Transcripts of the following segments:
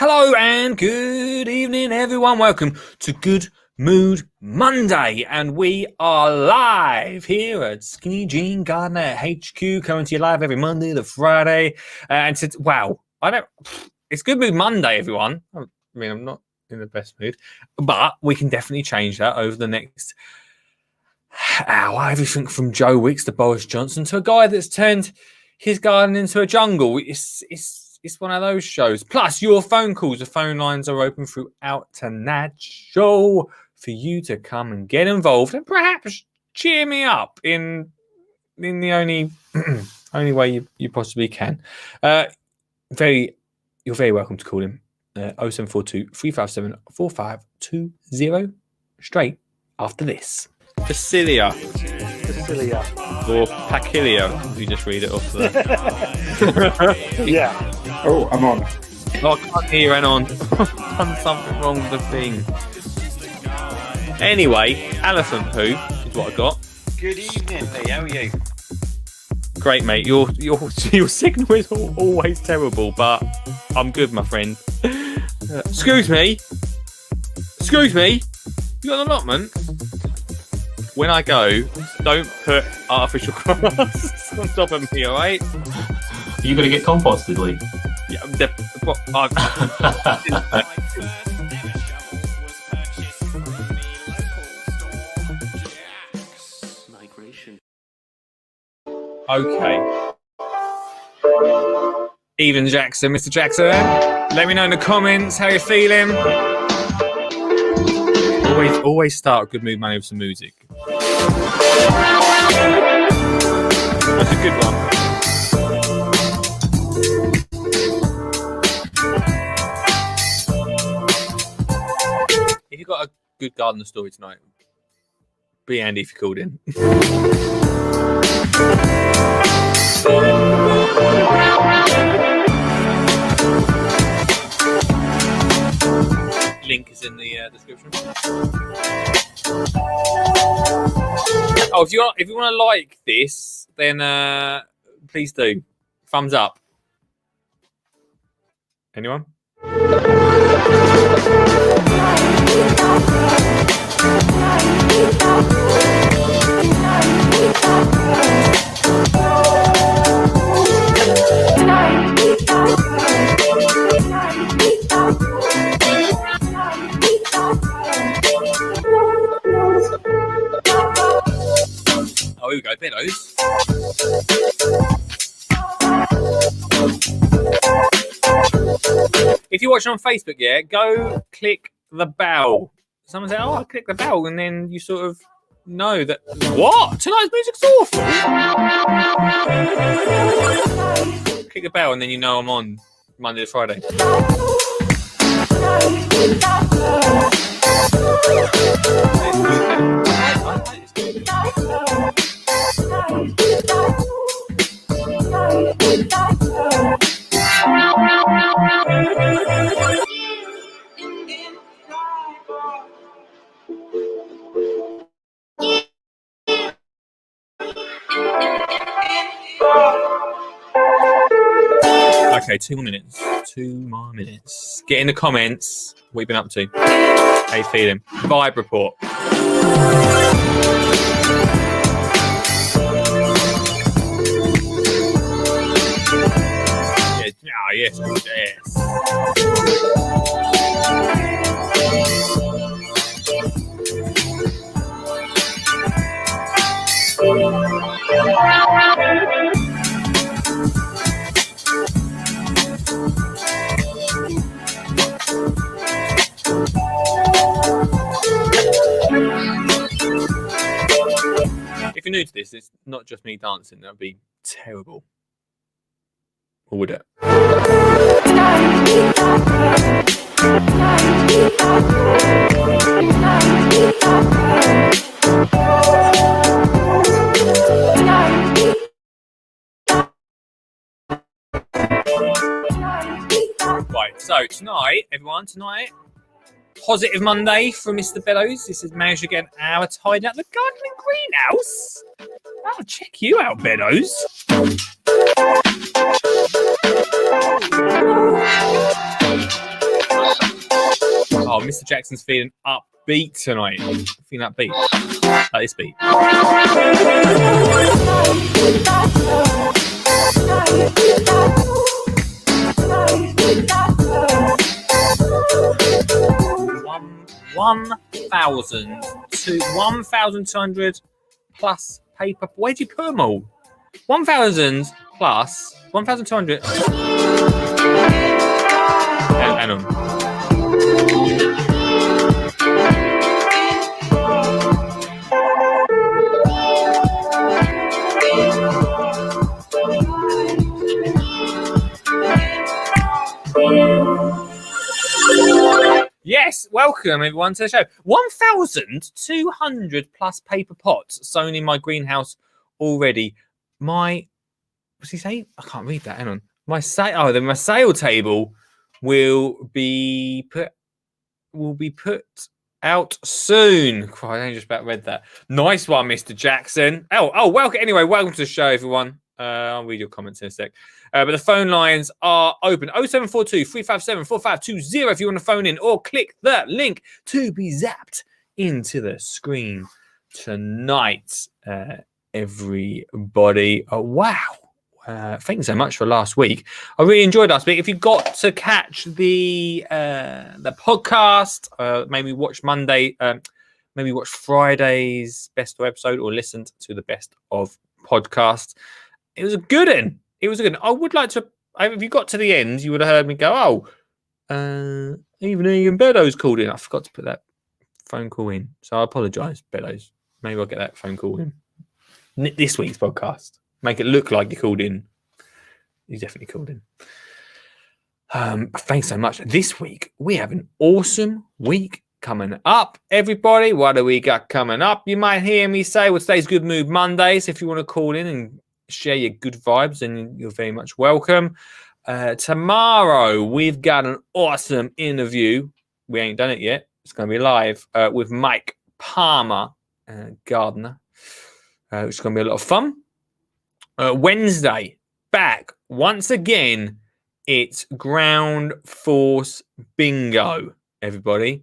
Hello and good evening, everyone. Welcome to Good Mood Monday, and we are live here at Skinny Jean Gardener HQ, coming to you live every Monday to Friday. It's Good Mood Monday, everyone. I mean, I'm not in the best mood, but we can definitely change that over the next hour. Everything from Joe Wicks to Boris Johnson to a guy that's turned his garden into a jungle. It's one of those shows. Plus, your phone calls. The phone lines are open throughout tonight's show for you to come and get involved and perhaps cheer me up in the only way you possibly can. You're very welcome to call him 0742 357 4520 straight after this. Facilia. Or Pacilia, if you just read it off there. Yeah. Oh, I'm on. Oh, I can't hear you, on. Done something wrong with the thing. Anyway, elephant poo is what I got. Good evening, Lee. How are you? Great, mate. Your signal is always terrible, but I'm good, my friend. Excuse me. You got an allotment? When I go, don't put artificial grass on top of me, alright? Are you going to get composted, Lee? Yeah, okay. Even Jackson, Mr. Jackson. Let me know in the comments how you're feeling. Always start a Good Mood Monday with some music. That's a good one. If you've got a good gardener story tonight, be handy if you called in. Link is in the description. Oh, if you want to like this, then please do. Thumbs up. Anyone? Oh, here we go, Beddoes. If you're watching on Facebook, go click the bell. Someone said, I click the bell, and then you sort of know that, what? Tonight's music's awful. Click the bell, and then you know I'm on Monday to Friday. Okay, 2 more minutes. 2 more minutes. Get in the comments. What you been up to? How you feeling? Vibe report. Yes. If you're new to this, it's not just me dancing. That would be terrible. Or would it? Right, so tonight, everyone, Positive Monday from Mr. Beddoes. This is managed to get an hour tied out the gardening greenhouse. I'll check you out, Beddoes. Mr. Jackson's feeling upbeat tonight. Feeling upbeat. Like this beat. $1,200 plus paper. Where do you put them all? 1,000 plus 1,200. Hang on. Yes, welcome everyone to the show. 1,200 plus paper pots sown in my greenhouse already. What's he say? I can't read that. Hang on. My sale table will be put out soon. I only just about read that. Nice one, Mr. Jackson. Oh, welcome. Anyway, welcome to the show, everyone. I'll read your comments in a sec. But the phone lines are open. 0742 357 4520 if you want to phone in, or click the link to be zapped into the screen tonight, everybody. Oh, wow. Thank you so much for last week. I really enjoyed last week. If you got to catch the podcast, maybe watch Monday, maybe watch Friday's best of episode, or listened to the best of podcast. It was a good one. It was a good one. I would like to. If you got to the end, you would have heard me go, even Ian Beddoes called in. I forgot to put that phone call in, so I apologise, Beddoes. Maybe I'll get that phone call in this week's podcast. Make it look like you called in. You definitely called in. Thanks so much. This week, we have an awesome week coming up, everybody. What do we got coming up? You might hear me say, well, today's Good Mood Mondays. If you want to call in and share your good vibes, then you're very much welcome. Tomorrow, we've got an awesome interview. We ain't done it yet. It's going to be live with Mike Palmer, gardener, which is going to be a lot of fun. Wednesday, back once again. It's Ground Force Bingo, everybody,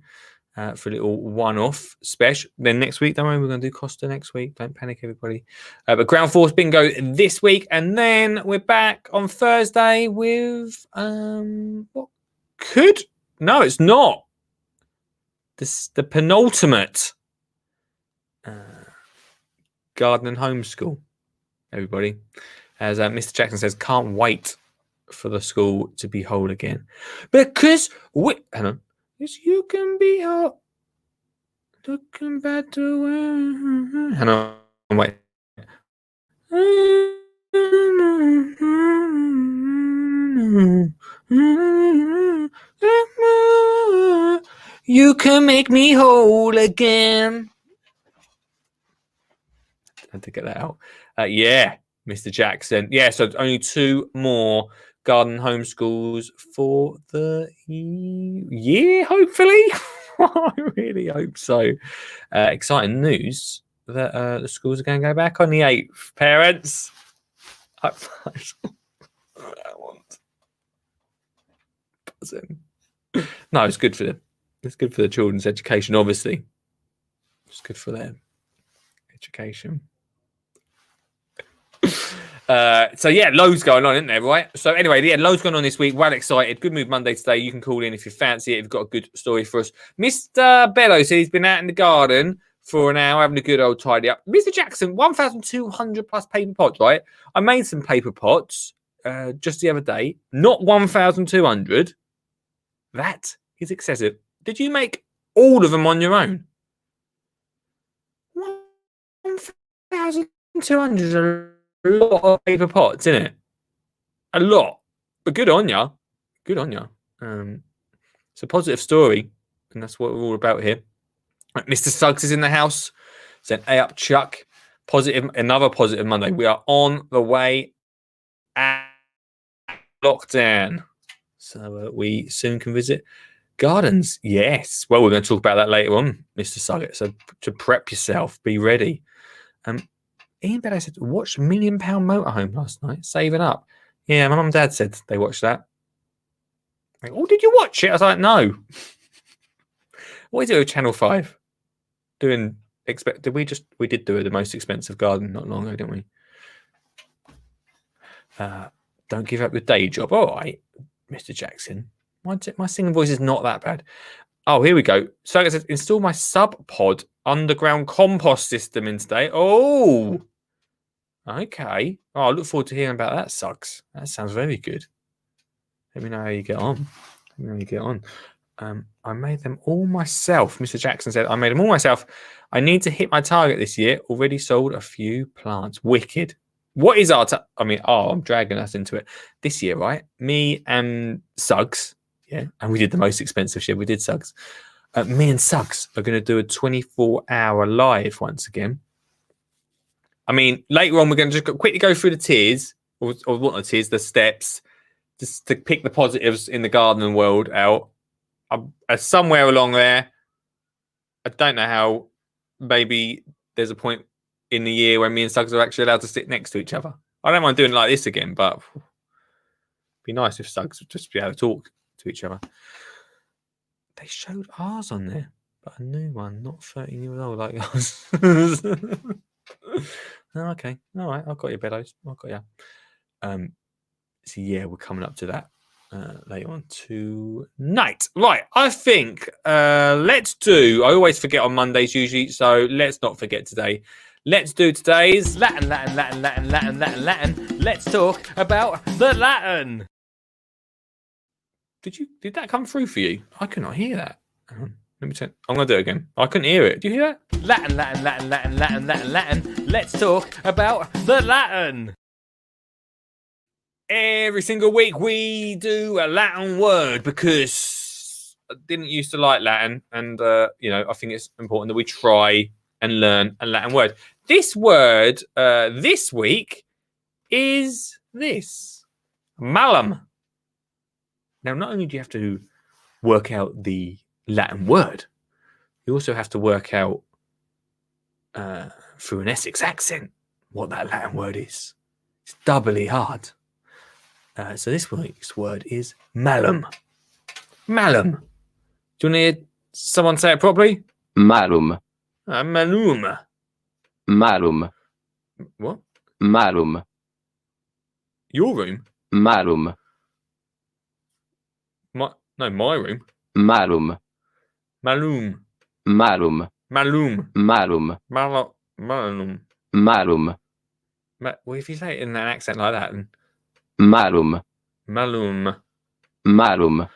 for a little one-off special. Then next week, don't worry, we're going to do Costa next week. Don't panic, everybody. But Ground Force Bingo this week, and then we're back on Thursday with what could? No, it's not. The penultimate garden and homeschool. Everybody, as Mr. Jackson says, can't wait for the school to be whole again, because hang on, yes, you can be whole. Looking back to where, hang on, wait. You can make me whole again. I had to get that out. Yeah, Mr. Jackson. Yeah, so only 2 more garden homeschools for the year, hopefully. I really hope so. Exciting news that the schools are going to go back on the 8th. Parents, I want. No, it's good for them. It's good for the children's education, obviously. It's good for their education. So yeah, loads going on, isn't there, right? So anyway, yeah, loads going on this week. Well excited. Good Mood Monday today. You can call in if you fancy it. If you've got a good story for us. Mr. Bello said he's been out in the garden for an hour having a good old tidy up. Mr. Jackson, 1,200 plus paper pots, right? I made some paper pots just the other day. Not 1,200. That is excessive. Did you make all of them on your own? 1,200 is a lot of paper pots, isn't it? A lot. But good on ya. Good on ya. It's a positive story, and that's what we're all about here. Mr. Suggs is in the house. Said, "Hey up, Chuck." Positive, another positive Monday. We are on the way at lockdown. So we soon can visit gardens. Yes. Well, we're going to talk about that later on, Mr. Suggett. So to prep yourself, be ready. Ian Beddoes said, watched £1 Million Motorhome last night, saving up. Yeah, my mum and dad said they watched that. Like, oh, did you watch it? I was like, no. What is it with Channel 5? Did we did do the most expensive garden not long ago, didn't we? Don't give up your day job. All right, Mr. Jackson. My singing voice is not that bad. Oh, here we go. So it says install my sub-pod underground compost system in today. Oh, okay. Oh, I look forward to hearing about that, Suggs. That sounds very good. Let me know how you get on. I made them all myself. Mr. Jackson said, I made them all myself. I need to hit my target this year. Already sold a few plants. Wicked. What is our I'm dragging us into it. This year, right? Me and Suggs. Yeah. And we did the most expensive shit. We did Suggs. Me and Suggs are going to do a 24-hour live once again. I mean, later on, we're going to just quickly go through the tiers, or what the tiers, the steps, just to pick the positives in the gardening world out. Somewhere along there, I don't know how, maybe there's a point in the year when me and Suggs are actually allowed to sit next to each other. I don't mind doing it like this again, but it'd be nice if Suggs would just be able to talk to each other. They showed ours on there, but a new one, not 13 years old like ours. Okay, all right, I've got your Beddoes. I've got you. So yeah, we're coming up to that later on tonight. Right, I think let's do. I always forget on Mondays usually, so let's not forget today. Let's do today's Latin. Let's talk about the Latin. Did that come through for you? I could not hear that. Hang on, let me check. I'm gonna do it again. I couldn't hear it. Do you hear that? Latin. Let's talk about the Latin. Every single week we do a Latin word because I didn't used to like Latin, and I think it's important that we try and learn a Latin word. This word this week is this: malum. Now, not only do you have to work out the Latin word, you also have to work out through an Essex accent what that Latin word is. It's doubly hard. So this week's word is malum. Malum. Do you want to hear someone say it properly? Malum. Malum. Malum. What? Malum. Your room? Malum. My room. Malum. Malum. Malum. Malum. Malum. Malum. Malum. Well, if you say it in an accent like that, then Malum. malum. Malum.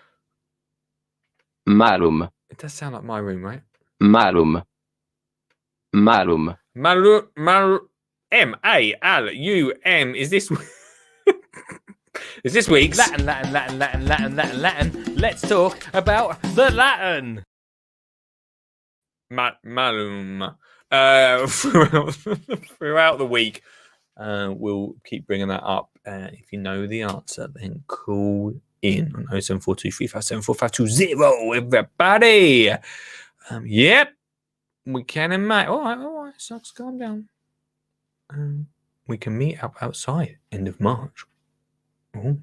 Malum. It does sound like my room, right? Malum. Malum. M-A-L-U-M. Is this week's Latin. Let's talk about the Latin. Malum. Throughout the week, we'll keep bringing that up. If you know the answer, then call in on 0742 357 4520. Everybody. Yep. We can imagine. All right. Sucks. Calm down. We can meet up outside end of March. Oh,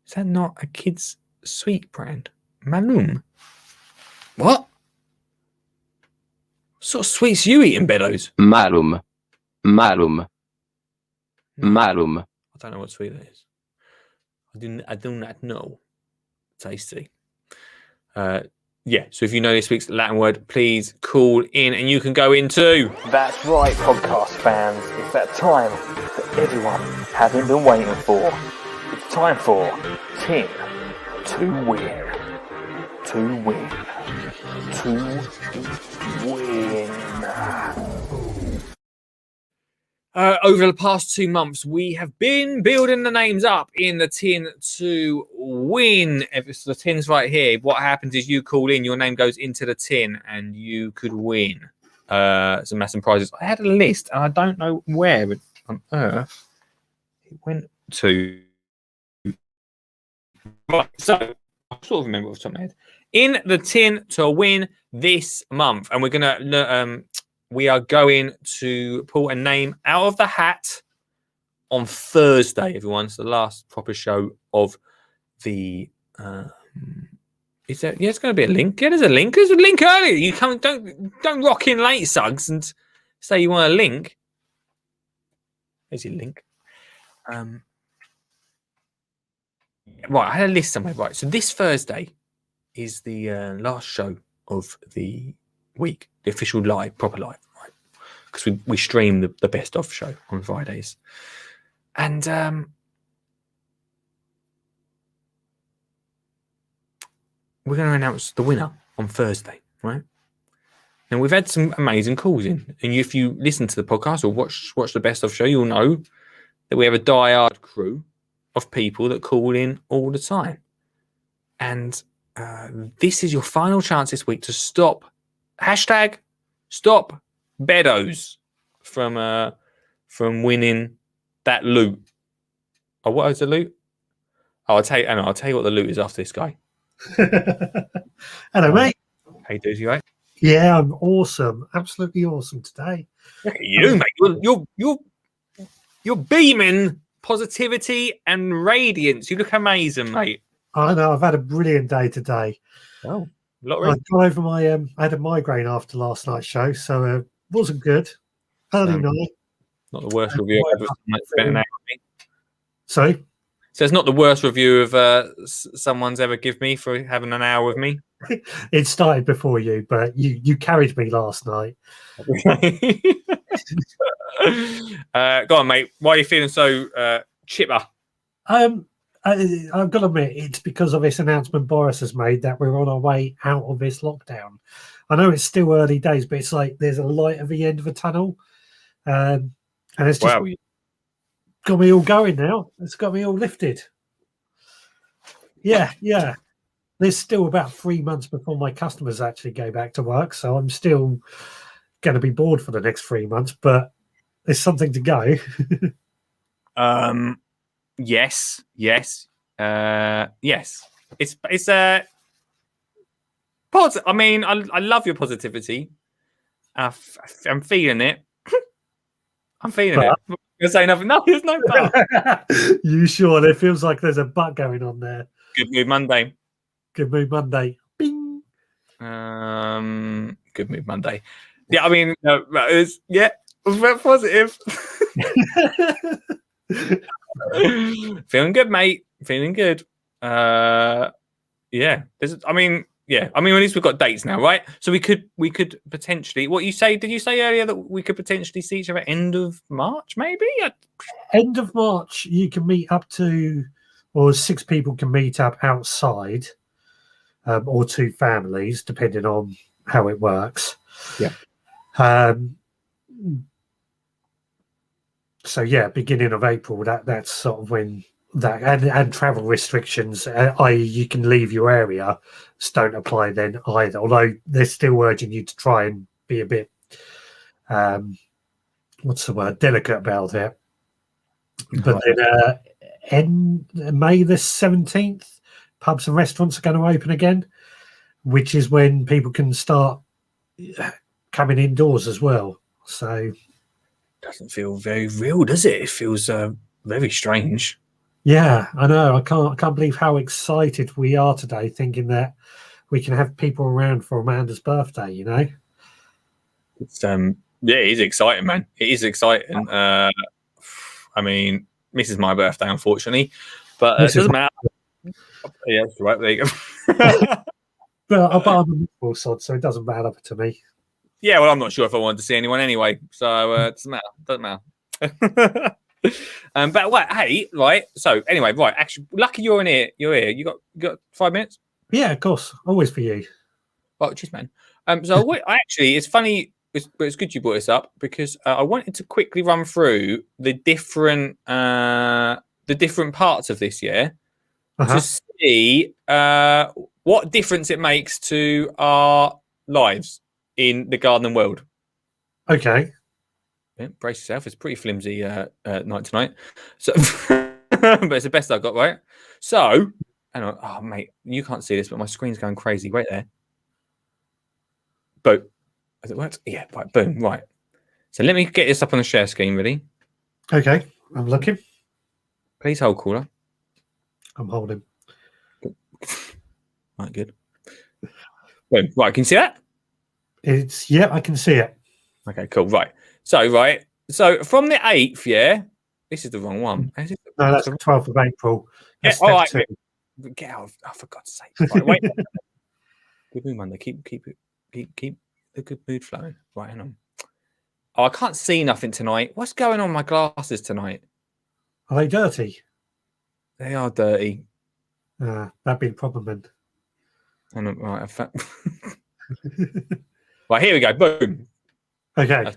is that not a kid's sweet brand? Malum. What? What sort of sweets you eating, Beddoes? Malum. Malum. Malum. I don't know what sweet that is. I do not know. Tasty. Yeah, so if you know this week's Latin word, please call in and you can go into. That's right, podcast fans. It's that time that everyone hasn't been waiting for. It's time for Tin to Win. To win. To win. Over the past 2 months, we have been building the names up in the tin to win. So the tin's right here. What happens is you call in, your name goes into the tin, and you could win some massive prizes. I had a list, and I don't know where on earth it went to. Right, so I sort of remember off the top of my head. In the tin to win this month, and we are going to pull a name out of the hat on Thursday, everyone. It's the last proper show of the Is there? Yeah, it's going to be a link. Yeah, there's a link. There's a link earlier. You come. Don't rock in late, Suggs, and say you want a link. There's your link. Right, I had a list somewhere. Right, so this Thursday is the last show of the week, the official live, proper live, right? Because we stream the best of show on Fridays, and we're going to announce the winner on Thursday, right? And we've had some amazing calls in, and if you listen to the podcast or watch the best of show, you'll know that we have a diehard crew of people that call in all the time, and this is your final chance this week to stop Beddoes from winning that loot. Oh, what is the loot? Oh, I'll tell you what the loot is after this guy. Hello, mate. Hey, dudes, you right? Yeah, I'm awesome. Absolutely awesome today. Look at you, mate. You're beaming positivity and radiance. You look amazing, mate. I know. I've had a brilliant day today. Oh, I lottery. got over my. I had a migraine after last night's show, so wasn't good. Early night. Not the worst review I've ever spent an hour with me. Sorry. So it's not the worst review of someone's ever give me for having an hour with me. It started before you, but you carried me last night. Go on, mate. Why are you feeling so chipper? I've got to admit, it's because of this announcement Boris has made that we're on our way out of this lockdown. I know it's still early days, but it's like there's a light at the end of a tunnel, and it's just got me all going now. It's got me all lifted. Yeah. There's still about 3 months before my customers actually go back to work, so I'm still going to be bored for the next 3 months, but there's something to go. Yes. It's positive. I mean, I love your positivity. I'm feeling it. I'm feeling it. I'm gonna say nothing. No, there's no but. You sure? It feels like there's a but going on there. Good mood Monday. Good mood Monday. Bing. Good mood Monday. Yeah, I mean, it was very positive. Feeling good, mate. Feeling good. At least we've got dates now, right? So we could potentially. What you say? Did you say earlier that we could potentially see each other at end of March, maybe? End of March, you can meet up to, or 6 people can meet up outside, or 2 families, depending on how it works. Yeah. So yeah, beginning of April. That's sort of when that and travel restrictions, i.e., you can leave your area, don't apply then either. Although they're still urging you to try and be a bit, delicate about it. But then, in May the 17th, pubs and restaurants are going to open again, which is when people can start coming indoors as well. So. Doesn't feel very real, does it? It feels very strange. Yeah, I know. I can't believe how excited we are today, thinking that we can have people around for Amanda's birthday. You know, it's it is exciting, man. It is exciting. I mean, misses my birthday, unfortunately, but it doesn't matter. Yeah, that's right. There you go. But I'm a football sod, so it doesn't matter to me. Yeah, well, I'm not sure if I wanted to see anyone anyway, so it doesn't matter. But what? Hey, right. So anyway, right. Actually, lucky you're in here. You're here. You got 5 minutes? Yeah, of course. Always for you. Oh, cheers, man. So it's funny. It's good you brought this up because I wanted to quickly run through the different parts of this year to see what difference it makes to our lives in the gardening world. Okay. Yeah, brace yourself. It's pretty flimsy night tonight. So, but it's the best I got, right? So, hang on. Oh, mate, you can't see this, but my screen's going crazy. Right there. Boom. Has it worked? Yeah, right. Boom. Right. So let me get this up on the share screen. Ready? Okay. I'm looking. Please hold, caller. I'm holding. Right, good. Boom. Right, can you see that? It's I can see it. Okay, cool. Right. So from the 8th, yeah, this is the wrong one. No, that's the 12th of April. Yeah, That's all right. step 2. Get out! Oh, for God's sake! Right, wait. Good mood Monday. Keep the good mood flowing. Right, hang on. Oh, I can't see nothing tonight. What's going on with my glasses tonight? Are they dirty? They are dirty. That'd be the problem then. Right, right, here we go. Boom. Okay.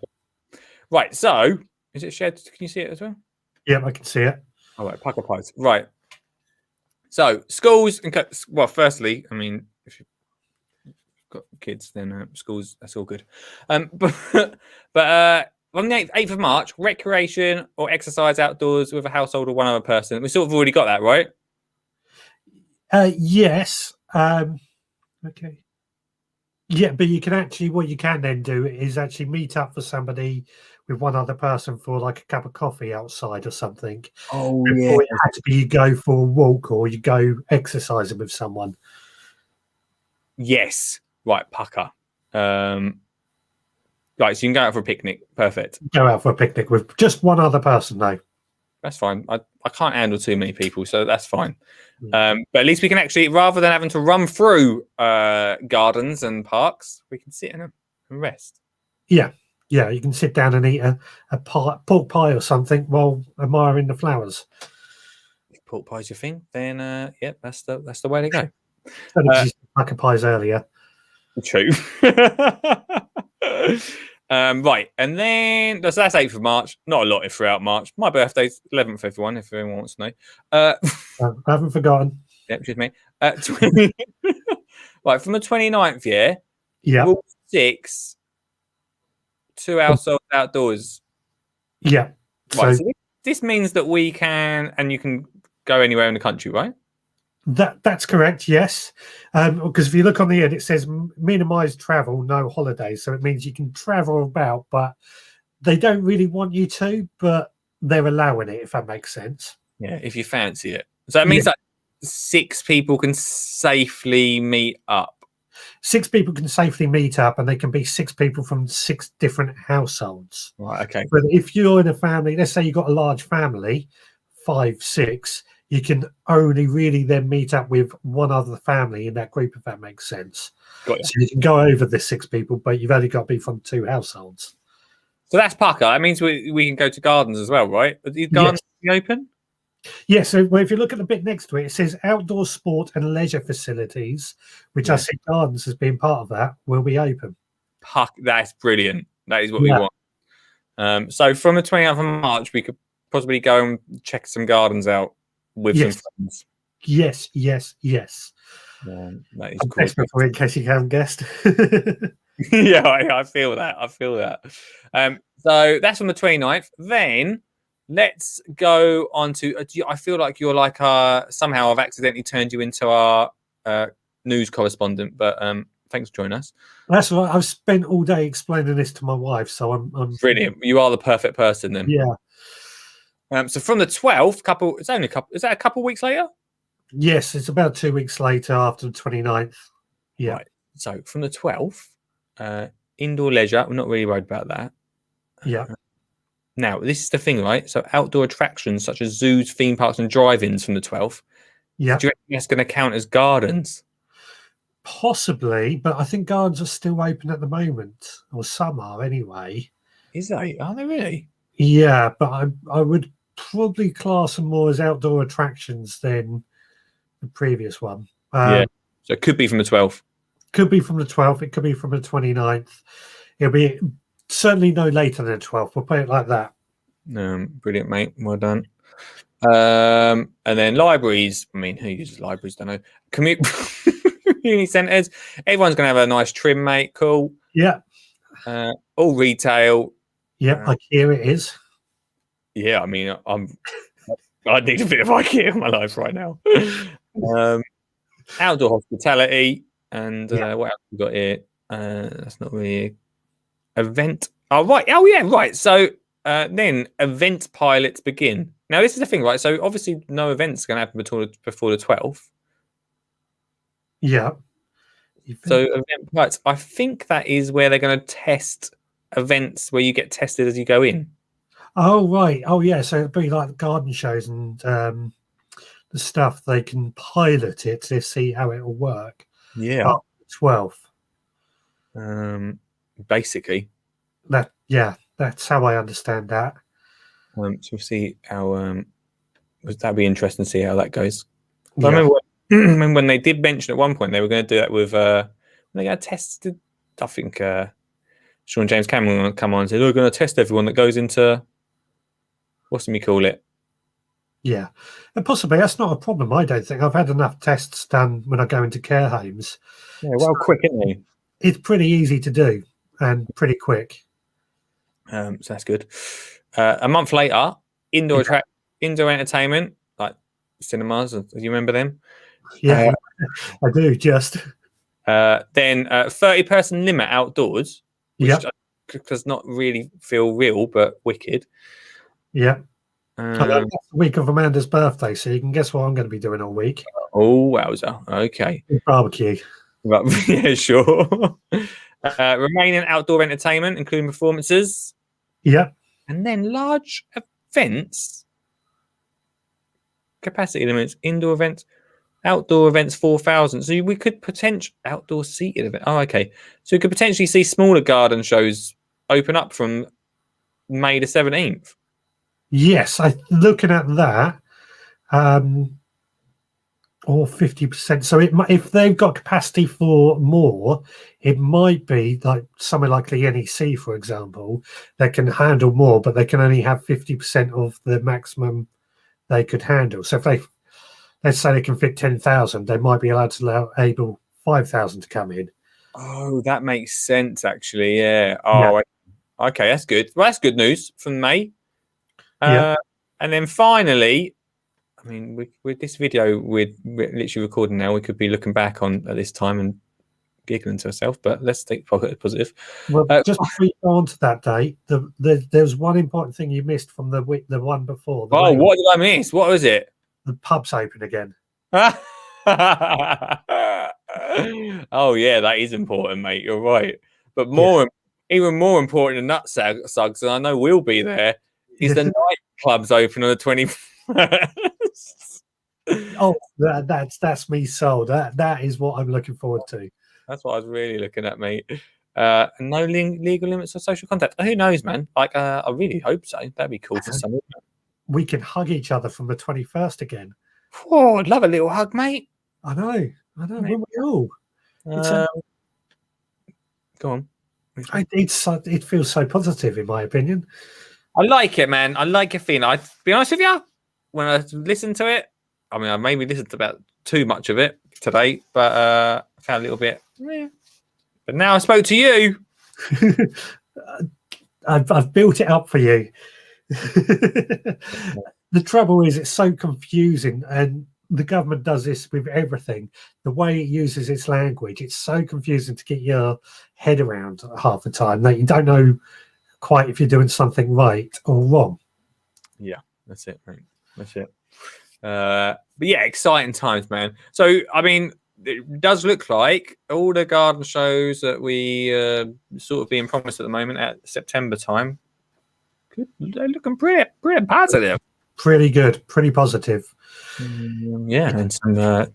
Right, so is it shared? Can you see it as well? Yeah, I can see it. All right, Pucker Pies. Right. So schools and well, firstly, I mean, if you've got kids, then schools, that's all good. But on the 8th of March, recreation or exercise outdoors with a household or one other person. We sort of already got that, right? Yes. Okay. Yeah, but you can actually, what you can then do is actually meet up for somebody with one other person for like a cup of coffee outside or something. Oh, Before it had to be you go for a walk or you go exercising with someone. Yes. Right, Pucker. Right, so you can go out for a picnic. Perfect. Go out for a picnic with just one other person, though. That's fine. I can't handle too many people, so that's fine. But at least we can actually, rather than having to run through gardens and parks, we can sit in them and rest. Yeah, you can sit down and eat a pork pie or something while admiring the flowers. If pork pie's your thing, then yeah, that's the way to go. Pucker pies earlier. True. Right, and then that's 8th of March. Not a lot throughout March. My birthday's 11th, everyone, if everyone wants to know. I haven't forgotten. Yep, excuse me. Right, from the 29th, Yeah. Rule 6, 2 households outdoors. Yeah. Right, So so this means that we can, and you can go anywhere in the country, right? that's correct, yes. Because if you look on the end, it says minimize travel, no holidays. So it means you can travel about, but they don't really want you to, but they're allowing it, if that makes sense. Yeah, if you fancy it. So that means that 6 people can safely meet up. 6 people can safely meet up, and they can be 6 people from 6 different households. Right, okay. But if you're in a family, let's say you've got a large family, 5, 6, you can only really then meet up with one other family in that group, if that makes sense. Got you. So you can go over the 6 people, but you've only got to be from 2 households. So that's Pucker. That means we can go to gardens as well, right? Are these gardens open? Yeah, so if you look at the bit next to it, it says outdoor sport and leisure facilities, which I see gardens as being part of that, will be open. That's brilliant. That is what we want. So from the 29th of March, we could possibly go and check some gardens out with some friends. Yes. That is I'm great. desperate for it, in case you haven't guessed. Yeah, I feel that. So that's on the 29th. Then let's go on to. I feel like you're like somehow I've accidentally turned you into our news correspondent, but thanks for joining us. That's right. I've spent all day explaining this to my wife, so I'm brilliant. You are the perfect person then. Yeah. So from the 12th, is that a couple weeks later? Yes, it's about 2 weeks later after the 29th. Yeah. Right. So from the 12th, indoor leisure, we're not really worried about that. Yeah. Now, this is the thing, right? So outdoor attractions such as zoos, theme parks and drive-ins from the 12th. Yeah. Do you reckon that's going to count as gardens? Possibly, but I think gardens are still open at the moment, or some are anyway. Is they? Are they really? Yeah, but I would probably class them more as outdoor attractions than the previous one. So it could be from the 12th. Could be from the 12th. It could be from the 29th. It'll be certainly no later than the 12th. We'll put it like that. Brilliant, mate. Well done. And then libraries. I mean, who uses libraries? Don't know. Community centres. Everyone's going to have a nice trim, mate. Cool. Yeah. All retail. Yeah, IKEA it is. Yeah, I mean, I need a bit of IKEA in my life right now. Outdoor hospitality. And what else we got here? That's not really event. Oh, right. Oh, yeah, right. So then event pilots begin. Now, this is the thing, right? So obviously no events going to happen before the 12th. Yeah. So Eventbrite, I think that is where they're going to test events where you get tested as you go in. Oh right. Oh yeah. So it'd be like the garden shows and the stuff. They can pilot it to see how it will work. Yeah. 12th. Basically. That's how I understand that. So we'll see how that'd be interesting to see how that goes. I Yeah. remember when they did mention at one point they were going to do that with when they got tested. I think Sean James Cameron will come on and say we're going to test everyone that goes into what's we call it. Yeah, and possibly that's not a problem. I don't think I've had enough tests done when I go into care homes. Yeah, well, quick, isn't he? It's pretty easy to do and pretty quick. So that's good. A month later, indoor entertainment like cinemas. Do you remember them? Yeah, I do. Just then 30-person limit outdoors, which yeah, does not really feel real, but wicked. yeah. That's the week of Amanda's birthday, so you can guess what I'm going to be doing all week. Oh, wowza. Okay. Barbecue. Well, yeah, sure. Remaining outdoor entertainment, including performances. Yeah. And then large events, capacity limits, indoor events, outdoor events, 4,000. So we could potentially outdoor seated event. Oh, okay. So we could potentially see smaller garden shows open up from May the 17th. Yes, looking at that, or 50%. So if they've got capacity for more, it might be like somewhere like the NEC, for example, that can handle more, but they can only have 50% of the maximum they could handle. So if let's say they can fit 10,000, they might be allowed to able 5,000 to come in. Oh, that makes sense, actually. Yeah. Oh, yeah. Okay, that's good. Well, that's good news from May. Yeah. And then finally, I mean, with this video, we're literally recording now. We could be looking back on at this time and giggling to ourselves, but let's take positive. Well, just before you go on to that date, there's one important thing you missed from the one before. What did I miss? What was it? The pub's open again. Oh, yeah, that is important, mate. You're right. But even more important than that, Suggs, and I know we'll be there, is the nightclubs open on the 21st. Oh, that's me sold. That is what I'm looking forward to. That's what I was really looking at, mate. No legal limits of social contact. Who knows, man? Like, I really hope so. That'd be cool for someone. We can hug each other from the 21st again. Oh, I'd love a little hug, mate. I know. Wouldn't we all? Go on. It feels so positive, in my opinion. I like it, man. I like a feeling. I'd be honest with you, when I listened to it, I mean, I maybe listened to about too much of it today, but I found a little bit. But now I spoke to you. I've built it up for you. The trouble is, it's so confusing, and the government does this with everything. The way it uses its language, it's so confusing to get your head around half the time that you don't know quite if you're doing something right or wrong. Yeah, that's it, mate. That's it. But yeah, exciting times, man. So, I mean, it does look like all the garden shows that we sort of being promised at the moment at September time, they're looking pretty positive. Pretty good, pretty positive. Yeah, and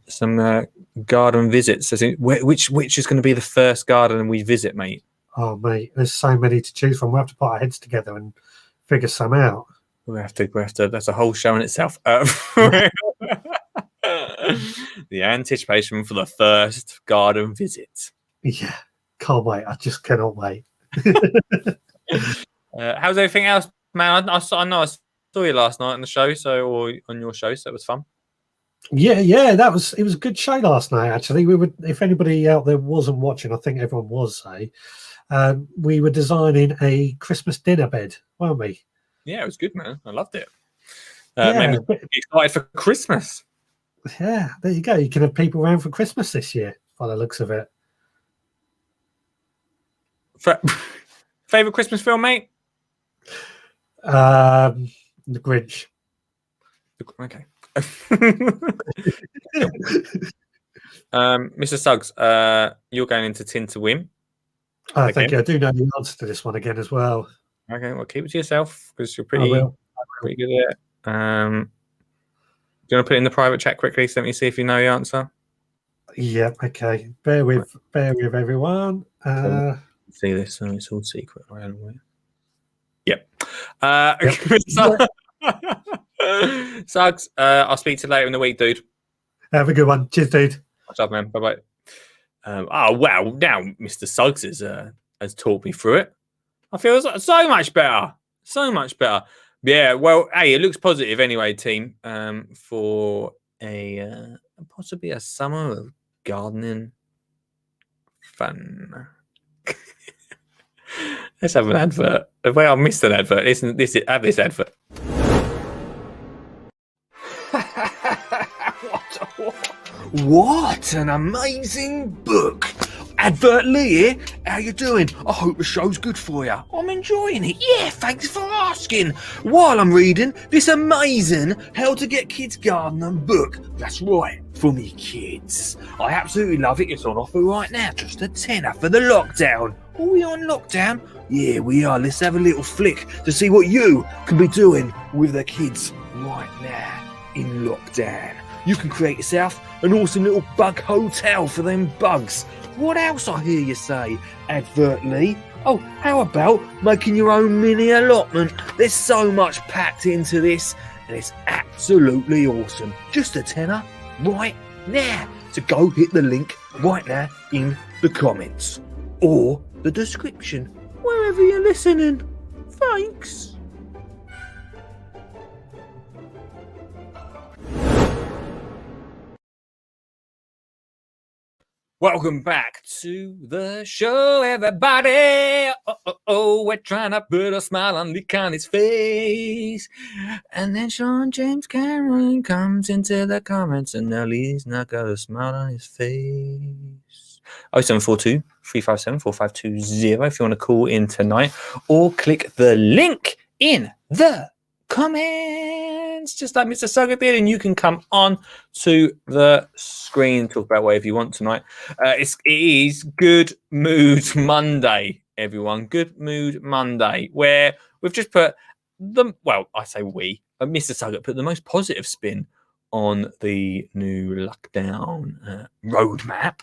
some garden visits. Which is going to be the first garden we visit, mate? Oh, mate, there's so many to choose from. We have to put our heads together and figure some out. We have to. That's a whole show in itself. The anticipation for the first garden visit. Yeah, can't wait. I just cannot wait. How's everything else, man? I know I saw you last night on the show, or on your show, so it was fun. Yeah, it was a good show last night. Actually, if anybody out there wasn't watching, I think everyone was. We were designing a Christmas dinner bed, weren't we? Yeah, it was good, man. I loved it. Yeah, made me excited for Christmas. Yeah, there you go. You can have people around for Christmas this year, by the looks of it. Favorite Christmas film, mate? The Grinch. Okay. Mr. Suggs, you're going into tin to win. Thank you. I do know the answer to this one again as well. Okay, well, keep it to yourself because you're I pretty will. good at it. Do you want to put it in the private chat quickly so let me see if you know the answer? Yeah, okay. Bear with everyone. See this, so it's all secret. Yep. Suggs, I'll speak to you later in the week, dude. Have a good one. Cheers, dude. What's up, man? Bye bye. Oh wow! Now Mr. Suggs has talked me through it. I feel so much better. So much better. Yeah. Well, hey, it looks positive anyway, team. For a possibly a summer of gardening fun. Let's have an advert. Well, I missed an advert. Listen, have this advert. What an amazing book! Advert Lee here. How you doing? I hope the show's good for you. I'm enjoying it. Yeah, thanks for asking. While I'm reading this amazing How to Get Kids Gardening book. That's right, for me kids. I absolutely love it. It's on offer right now. Just a tenner for the lockdown. Are we on lockdown? Yeah, we are. Let's have a little flick to see what you can be doing with the kids right now in lockdown. You can create yourself an awesome little bug hotel for them bugs. What else I hear you say, advertly? Oh, how about making your own mini allotment? There's so much packed into this, and it's absolutely awesome. Just a tenner right now. So go hit the link right now in the comments or the description, wherever you're listening. Thanks. Welcome back to the show, everybody. We're trying to put a smile on Lee Connie's face. And then Sean James Cameron comes into the comments, and now Lee's not got a smile on his face. 0742 357 4520 if you want to call in tonight, or click the link in the comments, just like Mr. Sugger did, and you can come on to the screen and talk about whatever you want tonight. It is Good Mood Monday, everyone. Good Mood Monday, where we've just put I say we, Mr. Sugger put the most positive spin on the new lockdown roadmap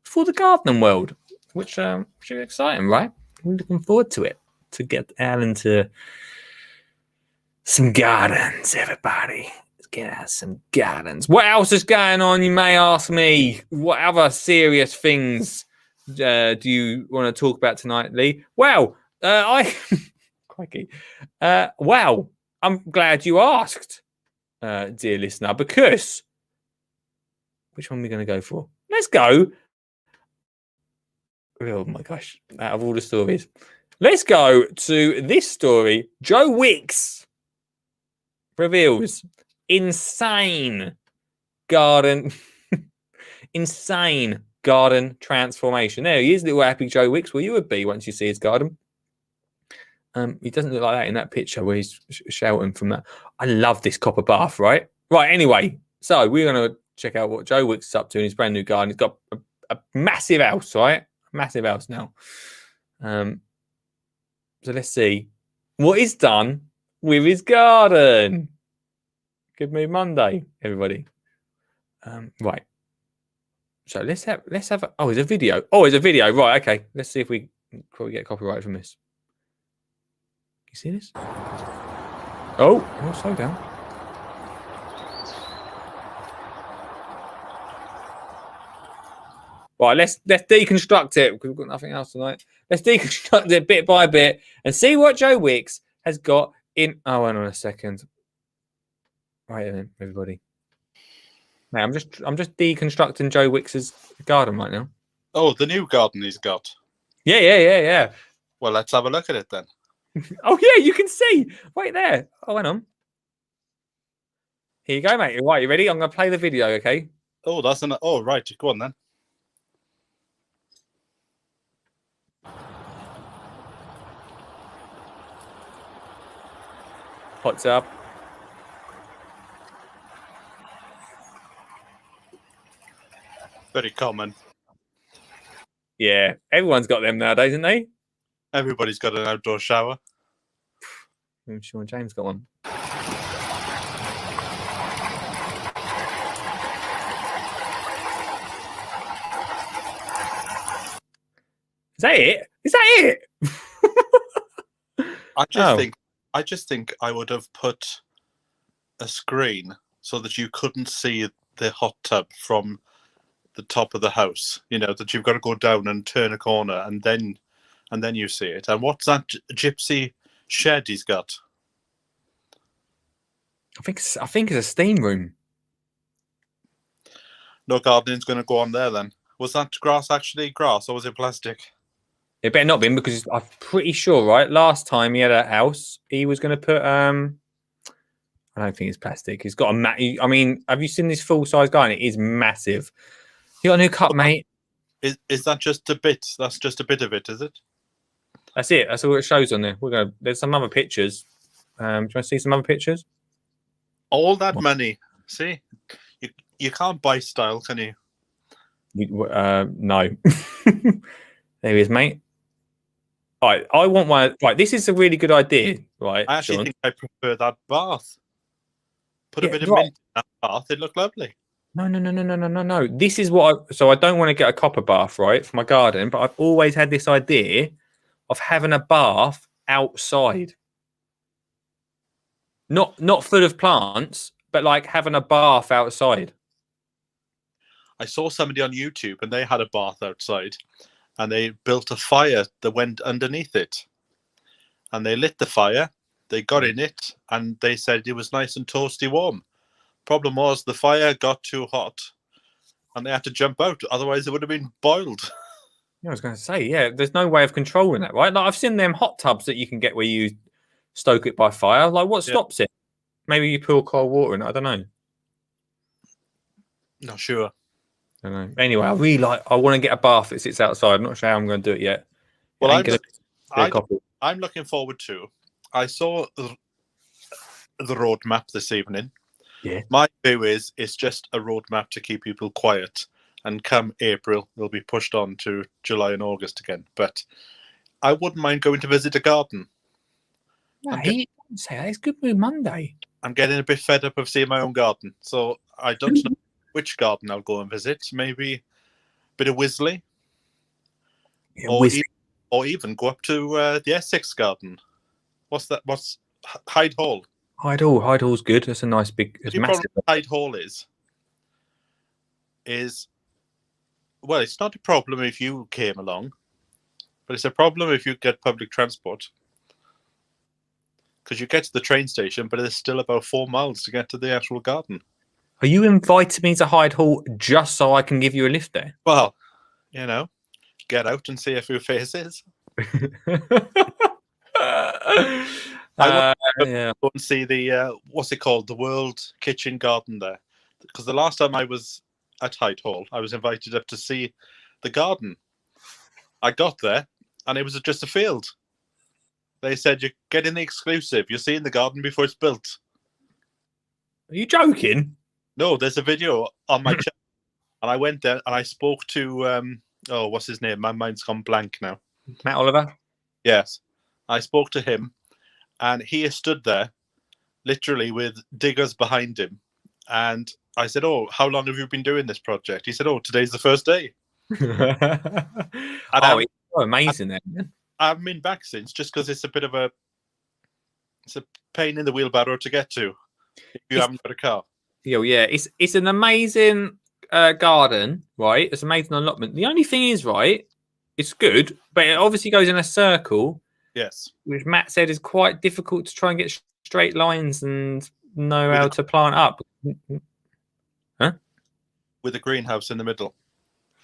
for the gardening world, which should be exciting, right? We're looking forward to it, to get out into some gardens, everybody. Let's get out some gardens. What else is going on, you may ask me? What other serious things do you want to talk about tonight, Lee? Well, crikey. Well, I'm glad you asked, dear listener, because which one are we going to go for? Let's go. Oh my gosh, out of all the stories. Let's go to this story. Joe Wicks reveals insane garden transformation. There he is, little happy Joe Wicks. Well, you would be once you see his garden. He doesn't look like that in that picture where he's shouting from that. I love this copper bath, right? Right, anyway, so we're going to check out what Joe Wicks is up to in his brand new garden. He's got a massive house, right? Massive house now. So let's see what he's done with his garden. Good Mood Monday, everybody. Right. So let's have it's a video. It's a video. Right, okay. Let's see if we can probably get copyright from this. You see this? Oh, slow down. Right, let's deconstruct it because we've got nothing else tonight. Let's deconstruct it bit by bit and see what Joe Wicks has got in. Oh, hang on a second. Right then, everybody. Now, I'm just deconstructing Joe Wicks's garden right now. Oh, the new garden he's got. Yeah. Well, let's have a look at it then. Oh yeah, you can see right there. Oh, hang on. Here you go, mate. Right, you ready? I'm gonna play the video, okay? Oh, right. Go on then. What's up? Very common. Yeah, everyone's got them nowadays, isn't they? Everybody's got an outdoor shower. I'm sure James got one. Is that it? Is that it? I just think I would have put a screen so that you couldn't see the hot tub from the top of the house. You know, that you've got to go down and turn a corner and then you see it. And what's that gypsy shed he's got? I think it's a steam room. No gardening's going to go on there then. Was that grass actually grass or was it plastic? It better not been, because I'm pretty sure, right? Last time he had a house, he was going to put. I don't think it's plastic. He's got a I mean, have you seen this full size garden? It is massive. You got a new cup, mate. Is that just a bit? That's just a bit of it, is it? That's it. That's all it shows on there. There's some other pictures. Do you want to see some other pictures? All that money. See, you can't buy style, can you? No. There he is, mate. All right, I want one. Right, this is a really good idea, right? I actually Sean? think I prefer that bath. Put a Yeah, bit of right. mint in that bath. It looked lovely. No. This is what. So I don't want to get a copper bath, right, for my garden, but I've always had this idea of having a bath outside. Not full of plants, but like having a bath outside. I saw somebody on YouTube and they had a bath outside and they built a fire that went underneath it. And they lit the fire, they got in it, and they said it was nice and toasty warm. Problem was the fire got too hot and they had to jump out, otherwise it would have been boiled. Yeah, I was going to say, yeah, there's no way of controlling that, right? Like I've seen them hot tubs that you can get where you stoke it by fire. Like what stops it? Maybe you pour cold water in it. I don't know. Not sure. I don't know. Anyway, I want to get a bath that sits outside. I'm not sure how I'm going to do it yet. Well, I'm looking forward to. I saw the roadmap this evening. Yeah. My view is it's just a roadmap to keep people quiet. And come April, they'll be pushed on to July and August again. But I wouldn't mind going to visit a garden. Hey, don't say that. It's Good Mood Monday. I'm getting a bit fed up of seeing my own garden. So I don't know which garden I'll go and visit. Maybe a bit of Wisley. Yeah, or even go up to the Essex garden. What's that? What's Hyde Hall? Hyde Hall's good. That's a nice big. It's The massive. problem with Hyde Hall is well, it's not a problem if you came along, but it's a problem if you get public transport. Because you get to the train station, but it's still about 4 miles to get to the actual garden. Are you inviting me to Hyde Hall just so I can give you a lift there? Well, you know, get out and see a few faces. Yeah. Go and see the what's it called, the World Kitchen Garden there. Because the last time I was at Hyde Hall, I was invited up to see the garden. I got there, and it was just a field. They said you're getting the exclusive. You're seeing the garden before it's built. Are you joking? No, there's a video on my channel, and I went there and I spoke to what's his name? My mind's gone blank now. Matt Oliver? Yes, I spoke to him, and he is stood there, literally with diggers behind him. And I said, "Oh, how long have you been doing this project?" He said, "Oh, today's the first day." It's so amazing then. I haven't been back since, just because it's a pain in the wheelbarrow to get to if you haven't got a car. Yeah, it's an amazing garden, right? It's an amazing allotment. The only thing is, right, it's good, but it obviously goes in a circle. Yes. Which Matt said is quite difficult to try and get straight lines and know how to plant up. Huh? With a greenhouse in the middle.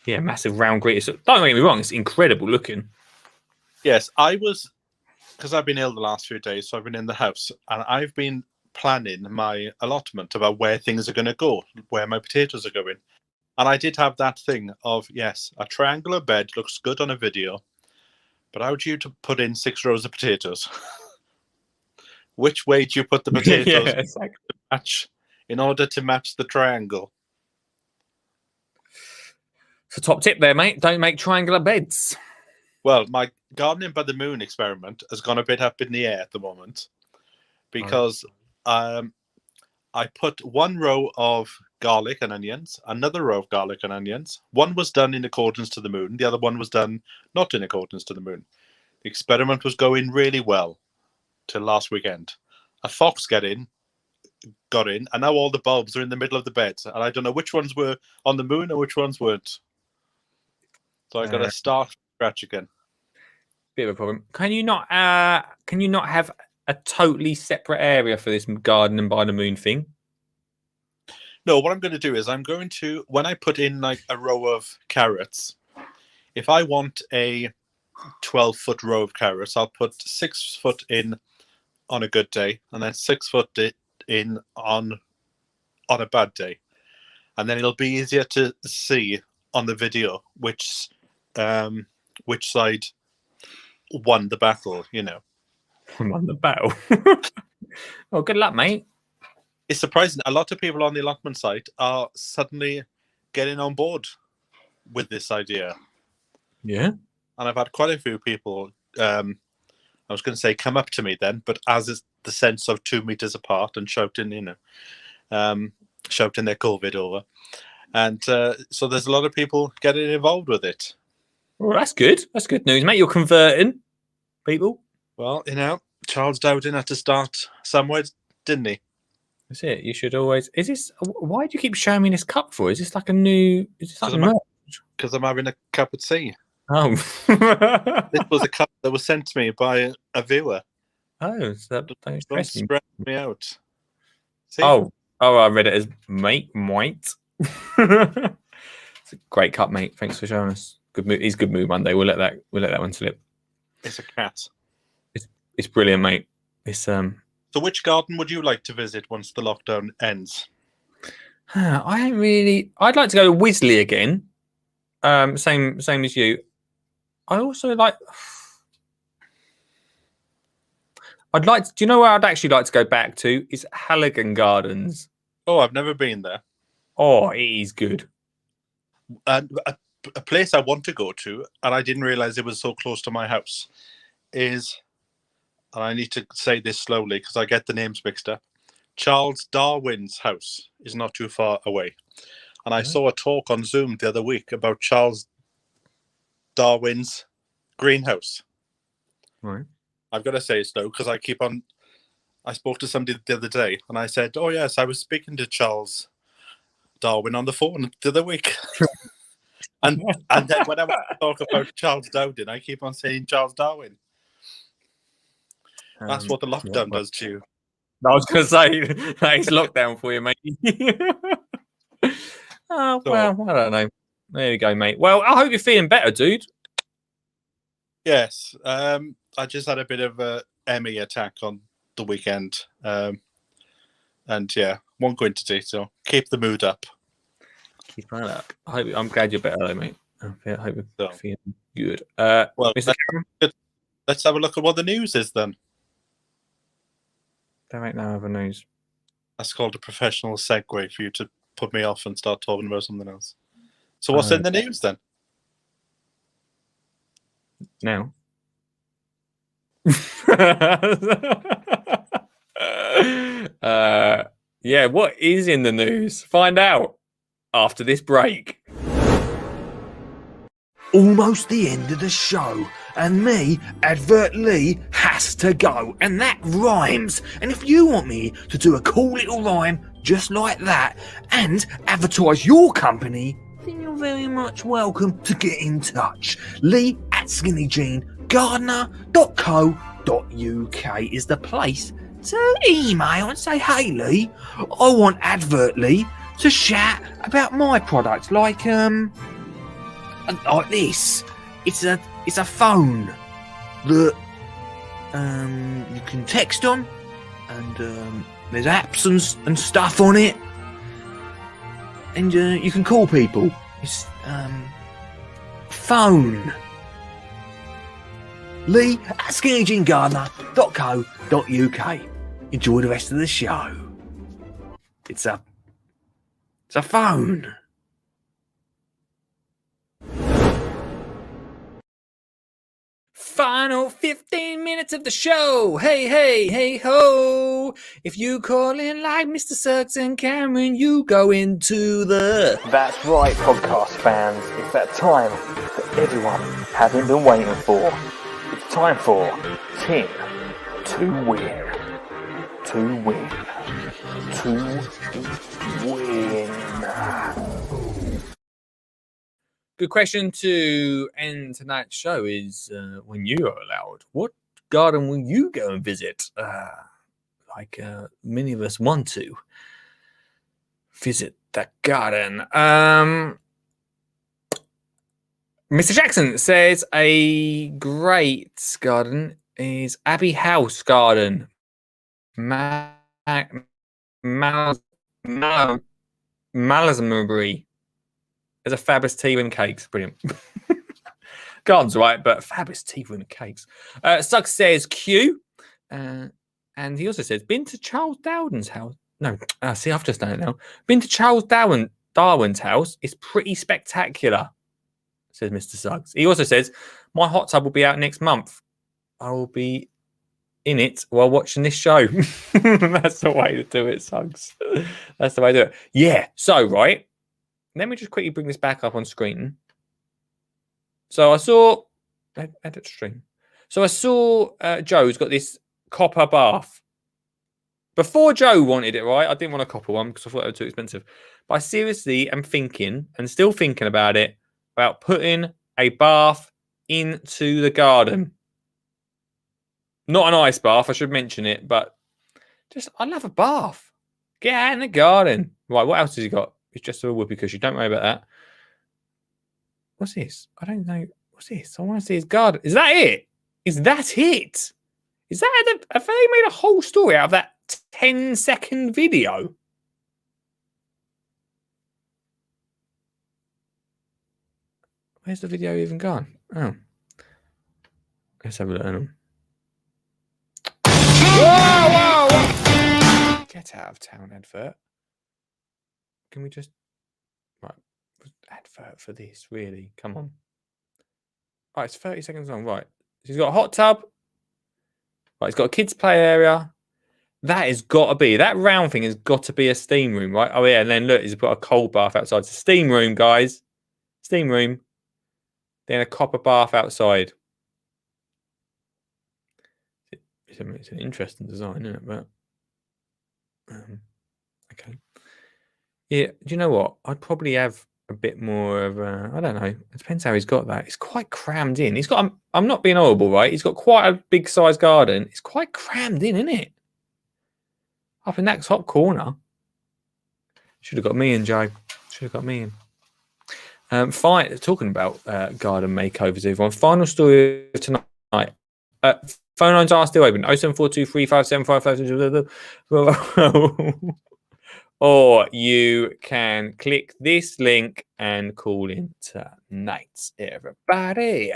Yeah, massive round green. So, don't get me wrong, it's incredible looking. Yes, because I've been ill the last few days, so I've been in the house, and I've been planning my allotment about where things are going to go, where my potatoes are going. And I did have that thing of, yes, a triangular bed looks good on a video, but how do you put in 6 rows of potatoes? Which way do you put the potatoes exactly. in order to match the triangle? So top tip there, mate. Don't make triangular beds. Well, my gardening by the moon experiment has gone a bit up in the air at the moment because I put one row of garlic and onions, another row of garlic and onions. One was done in accordance to the moon. The other one was done not in accordance to the moon. The experiment was going really well till last weekend. A fox got in, and now all the bulbs are in the middle of the bed. And I don't know which ones were on the moon and which ones weren't. So I got to start from scratch again. Bit of a problem. Can you not have a totally separate area for this garden by the moon thing? No, what I'm going to do is I'm going to, when I put in like a row of carrots, if I want a 12-foot row of carrots, I'll put 6 foot in on a good day, and then 6 foot in on a bad day, and then it'll be easier to see on the video which side won the battle. You know, Won the battle. Well, good luck, mate. it's surprising. A lot of people on the allotment site are suddenly getting on board with this idea. Yeah. And I've had quite a few people, I was going to say come up to me then, but as is the sense of 2 meters apart and shouting, shouting their COVID over. And so there's a lot of people getting involved with it. Well, that's good. That's good news, mate. You're converting people. Well, Charles Dowding had to start somewhere, didn't he? That's it. You should always. Is this? Why do you keep showing me this cup for? Is this like a new? Is this like a Because I'm having a cup of tea. Oh. This was a cup that was sent to me by a viewer. Oh, so don't Don't stress me. stress me out. See? Oh, I read it as mate white. It's a great cup, mate. Thanks for showing us. Good mood. He's good mood Monday. We'll let that one slip. It's a cat. It's brilliant, mate. It's So which garden would you like to visit once the lockdown ends? I ain't really. I'd like to go to Wisley again. Same as you. I also like. I'd like to. Do you know where I'd actually like to go back to? Is Halligan Gardens. Oh, I've never been there. Oh, it is good. And a place I want to go to, and I didn't realize it was so close to my house, is, and I need to say this slowly because I get the names mixed up, Charles Darwin's house is not too far away. And I saw a talk on Zoom the other week about Charles Darwin's greenhouse. Right. I've got to say so because I spoke to somebody the other day and I said, oh yes, I was speaking to Charles Darwin on the phone the other week. and then when I talk about Charles Dowding, I keep on saying Charles Darwin. That's what the lockdown does to you. I was going to say, that is lockdown for you, mate. Oh, well, I don't know. There you go, mate. Well, I hope you're feeling better, dude. Yes. I just had a bit of a ME attack on the weekend. And yeah, won't go into detail. Keep the mood up. Keep right up. I'm glad you're better, though, mate. I hope you're feeling good. Well, Mr. Cameron? let's have a look at what the news is then. There ain't no other news. That's called a professional segue for you to put me off and start talking about something else. So what's in the news then? Now. Yeah, what is in the news? Find out after this break. Almost the end of the show, and me, Advert Lee, has to go, and that rhymes. And if you want me to do a cool little rhyme just like that and advertise your company, then you're very much welcome to get in touch. Lee at skinnyjeangardener.co.uk is the place to email and say, hey Lee, I want Advert Lee to chat about my product, like this. It's a phone that you can text on, and there's apps and stuff on it, and you can call people. It's phone. Lee at skinnyjeangardener.co.uk. Enjoy the rest of the show. It's a phone. final 15 minutes of the show. Hey, hey, hey, ho. If you call in like Mr. Suggs and Cameron, you go into the... That's right, podcast fans. It's that time that everyone hasn't been waiting for. It's time for Tim to win. To win. To win. Good question to end tonight's show is when you are allowed, what garden will you go and visit? Many of us want to visit that garden. Mr. Jackson says a great garden is Abbey House Garden. Malmesbury. There's a fabulous tea and cakes. Brilliant. Garden's right, but fabulous tea and cakes. Suggs says Q. And he also says, been to Charles Darwin's house. No, see, I've just done it now. Been to Charles Darwin's house. It's pretty spectacular, says Mr. Suggs. He also says, my hot tub will be out next month. I will be in it while watching this show. That's the way to do it, Suggs. That's the way to do it. Yeah, so, right. Let me just quickly bring this back up on screen. So I saw... Edit stream. So I saw Joe's got this copper bath. Before Joe wanted it, right? I didn't want a copper one because I thought it was too expensive. But I seriously am thinking, and still thinking about it, about putting a bath into the garden. Not an ice bath, I should mention it, but just, I love a bath. Get out in the garden. Right, what else has he got? It's just a whoopee cushion. Don't worry about that. What's this? I don't know. What's this? I want to see his garden. Is that it? Is that it? Is that have they made a whole story out of that 10-second video? Where's the video even gone? Oh. Let's have a look at them. Whoa, whoa, whoa. Get out of town, advert. Can we just... Right. Advert for this, really? Come on. Right, it's 30 seconds long. Right. So he's got a hot tub. Right, he's got a kids' play area. That has got to be... That round thing has got to be a steam room, right? Oh, yeah. And then, look, he's got a cold bath outside. It's a steam room, guys. Steam room. Then a copper bath outside. It's an interesting design, isn't it? But... okay. Yeah, do you know what? I'd probably have a bit more of a, I don't know. It depends how he's got that. It's quite crammed in. He's got, I'm not being horrible, right? He's got quite a big size garden. It's quite crammed in, isn't it? Up in that top corner. Should have got me in, Joe. Should have got me in. Talking about garden makeovers, everyone. Final story of tonight. Phone lines are still open. 074235755. Or you can click this link and call in tonight, everybody.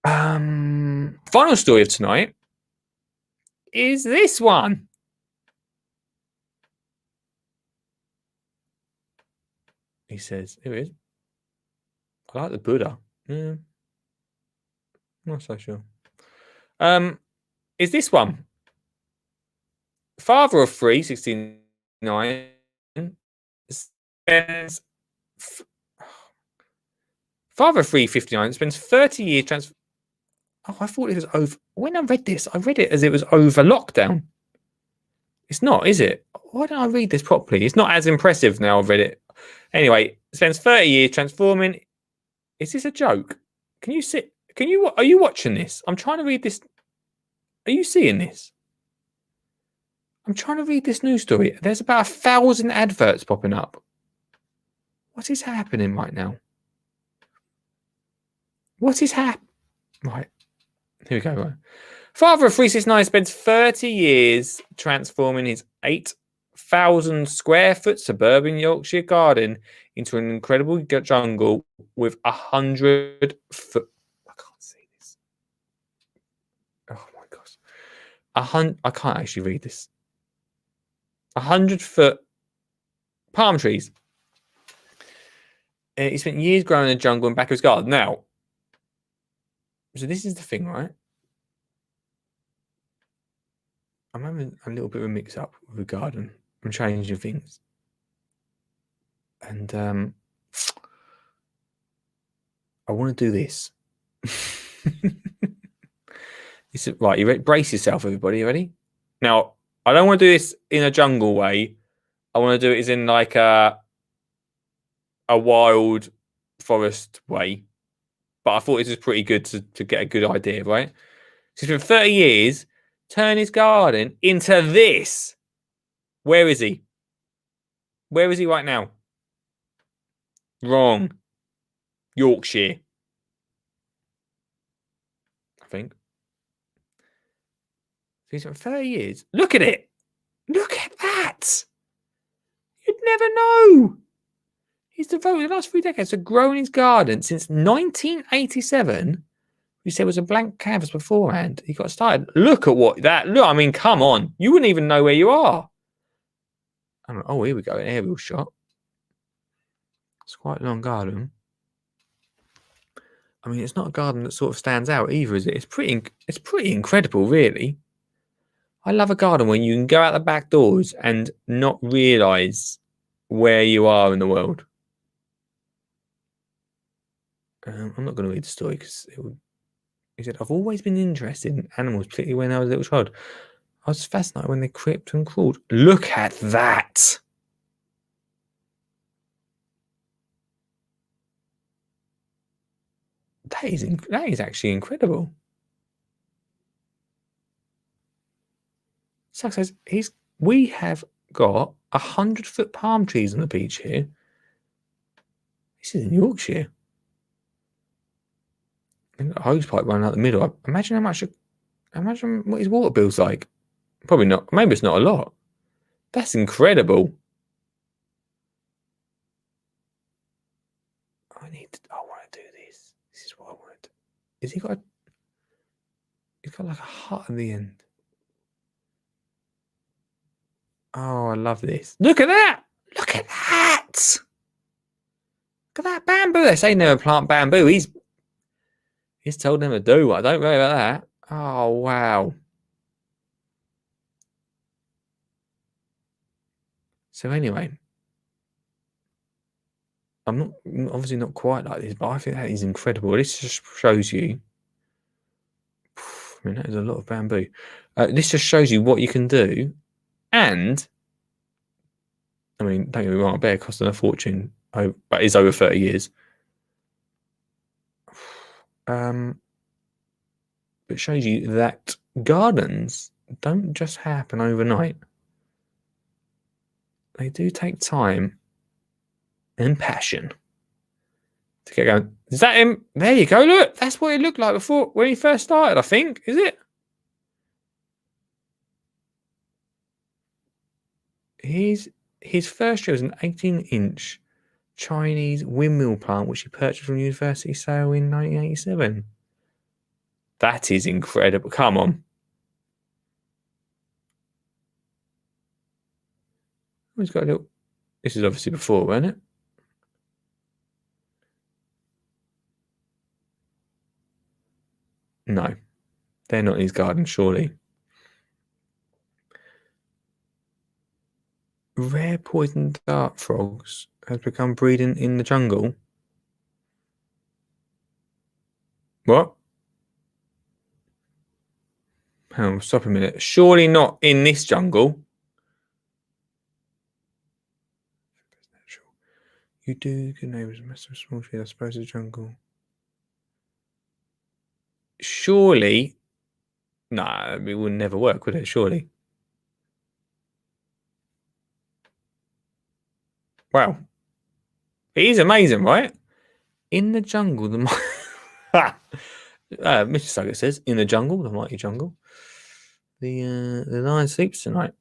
Final story of tonight is this one. He says, here it is. I like the Buddha. Yeah. Not so sure. Is this one? Father of three, 69, spends... Father of three, 59, spends 30 years Oh, I thought it was over... When I read this, I read it as it was over lockdown. It's not, is it? Why don't I read this properly? It's not as impressive now I've read it. Anyway, spends 30 years transforming... Is this a joke? Can you sit... Are you watching this? I'm trying to read this... Are you seeing this? I'm trying to read this news story. There's about 1,000 adverts popping up. What is happening right now? What is happening? Right. Here we go. Right. Father of 369 spends 30 years transforming his 8,000 square foot suburban Yorkshire garden into an incredible jungle with 100 foot... I can't see this. Oh my gosh. I can't actually read this. 100 foot palm trees. He spent years growing in the jungle and back of his garden. Now, So this is the thing, right? I'm having a little bit of a mix up with the garden. I'm changing things. And I want to do this. Right, you ready? Brace yourself, everybody. You ready? Now, I don't want to do this in a jungle way. I want to do it as in like a wild forest way. But I thought this was pretty good to get a good idea, right? So he's been 30 years, turn his garden into this. Where is he? Where is he right now? Wrong. Yorkshire. I think. He's been 30 years. Look at it. Look at that. You'd never know. He's devoted the last 3 decades to growing his garden since 1987. You said was a blank canvas beforehand. He got started. Look at what that. Look, I mean, come on. You wouldn't even know where you are. Oh, here we go. An aerial shot. It's quite a long garden. I mean, it's not a garden that sort of stands out either, is it? It's pretty incredible, really. I love a garden when you can go out the back doors and not realise where you are in the world. I'm not going to read the story because he said, I've always been interested in animals, particularly when I was a little child. I was fascinated when they crept and crawled. Look at that. That is actually incredible. So says we have got 100-foot palm trees on the beach here. This is in Yorkshire. And a hose pipe running out the middle. Imagine what his water bill's like. Probably not. Maybe it's not a lot. That's incredible. I want to do this. This is what I want. He's got like a hut at the end. Oh, I love this. Look at that. Look at that. Look at that bamboo. They say never plant bamboo. He's told them to do what. Don't worry about that. Oh, wow. So anyway, I'm obviously not quite like this, but I think that is incredible. This just shows you. I mean, that is a lot of bamboo. This just shows you what you can do. And, I mean, don't get me wrong, I bet it cost them a fortune, but it's over 30 years. But it shows you that gardens don't just happen overnight. They do take time and passion to get going. Is that him? There you go. Look, that's what it looked like before when he first started, I think. Is it? His first tree was an 18-inch Chinese windmill plant, which he purchased from university sale in 1987. That is incredible. Come on. He's got a little. This is obviously before, wasn't it? No, they're not in his garden, surely. Rare poison dart frogs has become breeding in the jungle. What? Hang on, stop a minute. Surely not in this jungle. You do good neighbours, massive small tree, I suppose the jungle. Surely, nah, it would never work, would it? Surely. Wow. It is amazing, right? In the jungle, the Mr. Suggett says, in the jungle, the mighty jungle, the lion sleeps tonight.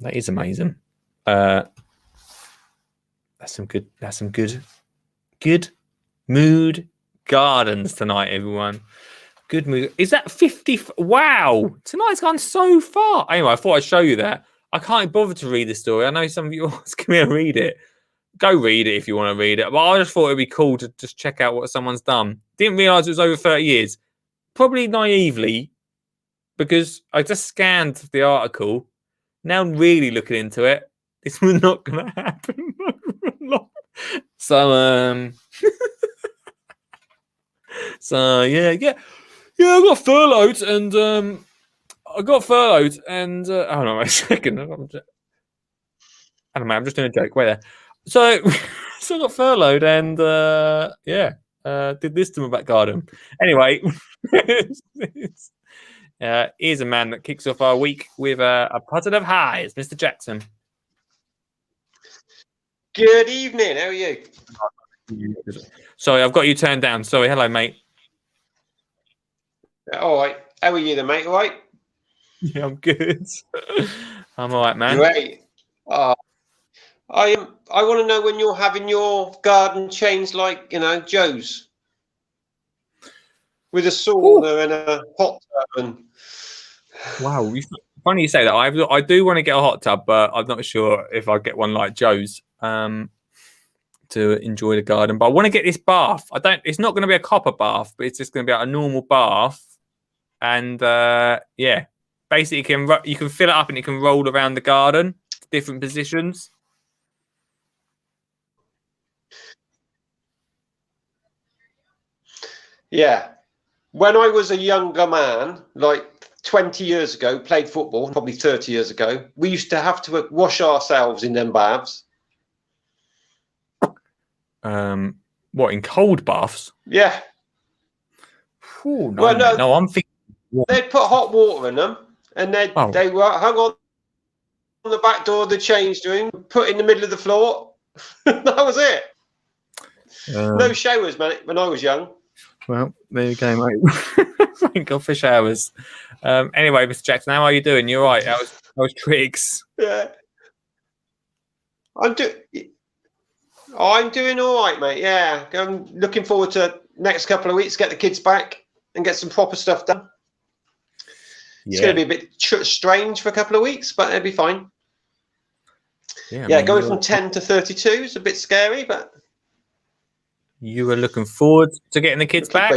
That is amazing. That's some good mood gardens tonight, everyone. Good mood. Is that 50? Wow. Tonight's gone so far. Anyway, I thought I'd show you that. I can't bother to read the story. I know some of you are asking me to read it. Go read it if you want to read it. But I just thought it'd be cool to just check out what someone's done. Didn't realise it was over 30 years. probably naively, because I just scanned the article. Now I'm really looking into it. This was not going to happen. So, so yeah. I got furloughed, and hold on a second. I don't know. I'm just doing a joke. Wait there. So, so I got furloughed, and did this to my back garden. Anyway, here's a man that kicks off our week with a positive high. It's Mr. Jackson. Good evening. How are you? Sorry, I've got you turned down. Sorry. Hello, mate. All right. How are you, then, mate? All right. Yeah, I'm good. I'm all right, man. Great. I want to know when you're having your garden changed, like Joe's, with a sauna and a hot tub. And Wow, funny you say that. I do want to get a hot tub, but I'm not sure if I'll get one like Joe's to enjoy the garden. But I want to get this bath. It's not going to be a copper bath, but it's just going to be like a normal bath. And basically you can fill it up and it can roll around the garden, different positions. yeah, when I was a younger man, like 20 years ago, played football, probably 30 years ago, we used to have to wash ourselves in them baths. What, in cold baths? Yeah. Ooh, Well, no, I'm thinking. they'd put hot water in them, and they were hung on the back door of the change room, put in the middle of the floor. That was it. No showers, man, when I was young. Well, there you go, mate. Thank God for showers. Anyway, Mr. Jackson, how are you doing? You're right. That was tricks. Yeah. I'm doing all right, mate. Yeah. I'm looking forward to next couple of weeks, get the kids back and get some proper stuff done. It's going to be a bit strange for a couple of weeks, but it'll be fine. Yeah, going from 10 to 32 is a bit scary, but you were looking forward to getting the kids back?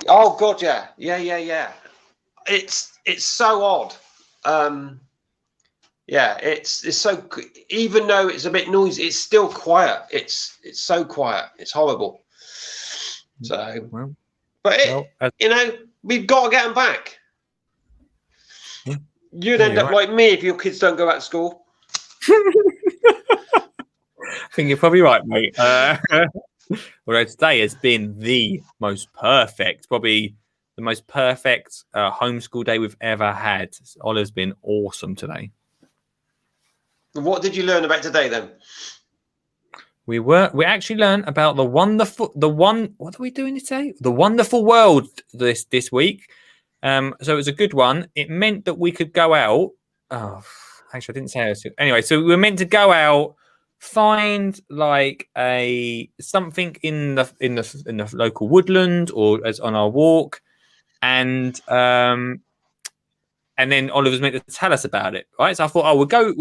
Oh God, yeah. It's so odd. It's so, even though it's a bit noisy, it's still quiet. It's so quiet. It's horrible. So, we've got to get them back. Yeah. You'd end up like me if your kids don't go back to school. I think you're probably right, mate. Although today has been the most perfect, probably the most perfect homeschool day we've ever had. Oliver's been awesome today. What did you learn about today then? We actually learned about what are we doing today? The wonderful world this week. So it was a good one. It meant that we could go out. Oh, actually, I didn't say this. Anyway, so we were meant to go out, find like something in the local woodland or as on our walk, and then Oliver's meant to tell us about it, right? So I thought, we'll go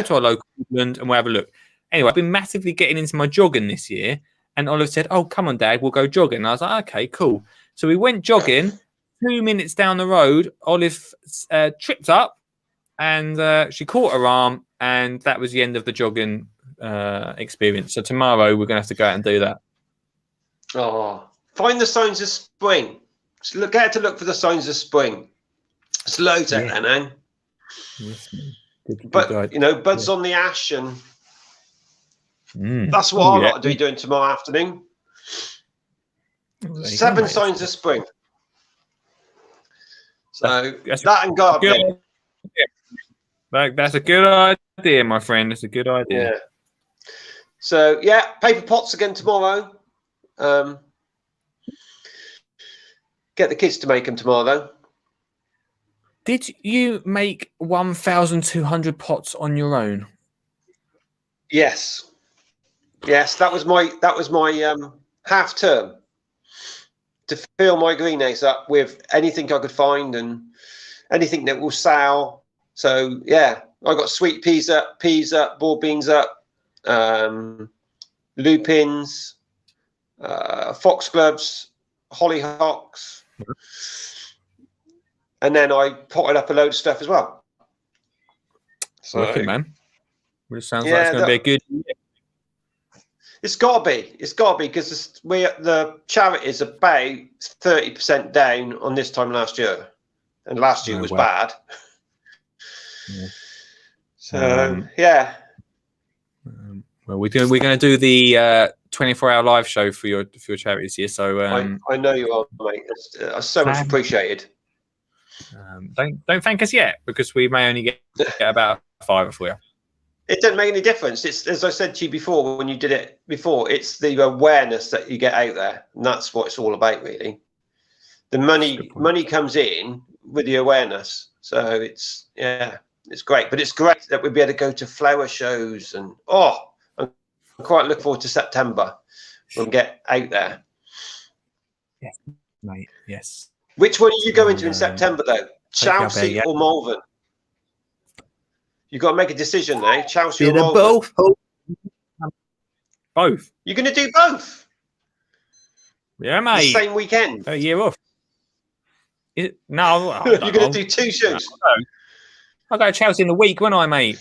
to our local woodland and we'll have a look. Anyway, I've been massively getting into my jogging this year, and Oliver said, "Oh, come on, Dad, we'll go jogging." And I was like, "Okay, cool." So we went jogging. 2 minutes down the road, Olive tripped up, and she caught her arm, and that was the end of the jogging experience. So tomorrow we're going to have to go out and do that. Oh, find the signs of spring. Just get to look for the signs of spring. It's loads out there now. Yes, but buds on the ash, and that's what I've got to be doing tomorrow afternoon. 7 signs of spring. So that and gardening. That's a good idea, my friend. That's a good idea. Yeah. So paper pots again tomorrow. Get the kids to make them tomorrow, though. Did you make 1,200 pots on your own? Yes. That was my half term to fill my greenhouse up with anything I could find and anything that will sell. So I got sweet peas up, board beans up, lupins, foxgloves, hollyhocks, and then I potted up a load of stuff as well. So, Wicked, man. Well, it sounds like Yeah, it's going to be a good. it's got to be. It's got to be because the charity is about 30% down on this time last year, and last year Oh, was wow. bad. Yeah. So yeah, Well, we're going to do the 24-hour live show for your charities here. So I know you are, mate. It's so much appreciated. don't thank us yet because we may only get about 5 for you. It doesn't make any difference. It's, as I said to you before, when you did it before, it's the awareness that you get out there, and that's what it's all about, really. The money comes in with the awareness, so it's great. But it's great that we'll be able to go to flower shows, and I'm quite looking forward to September when we get out there. Yeah, mate. Yes. Which one are you going to in September, though? Chelsea yeah. or Malvern? You've got to make a decision now. Chelsea or Malvern? Both. You're going to do both? Yeah, The mate. same weekend? A year off. No, You're going to do 2 shows? I'll go to Chelsea in the week, won't I, mate?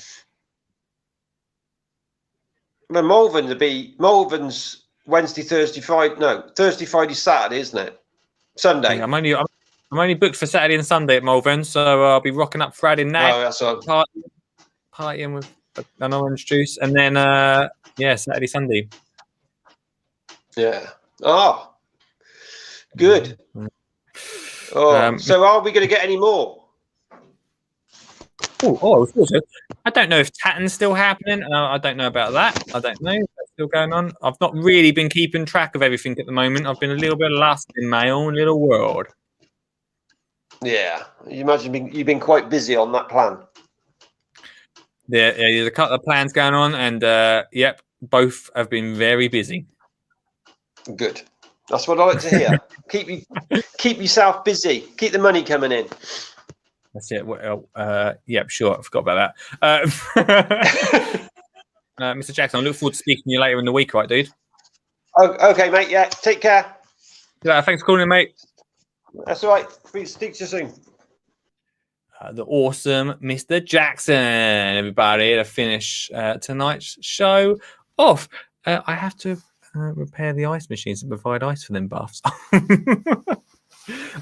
Well, Malvern's Wednesday, Thursday, Friday. No, Thursday, Friday, Saturday, isn't it? Sunday. Yeah, I'm only booked for Saturday and Sunday at Malvern, so I'll be rocking up Friday night, Oh, that's all. partying with an orange juice, and then Saturday, Sunday. Yeah. Oh, good. Oh, so are we going to get any more? I don't know if Tatton's still happening. I don't know about that. I don't know if that's still going on. I've not really been keeping track of everything at the moment. I've been a little bit lost in my own little world. Yeah. You imagine you've been quite busy on that plan. There's a couple of plans going on, and both have been very busy. Good. That's what I like to hear. keep yourself busy. Keep the money coming in. That's it. Well, sure. I forgot about that. Mr. Jackson, I look forward to speaking to you later in the week, right, dude? Oh, okay, mate. Yeah, take care. Yeah, thanks for calling in, mate. That's all right. Speak to you soon. The awesome Mr. Jackson, everybody, to finish tonight's show off. I have to repair the ice machines and provide ice for them baths.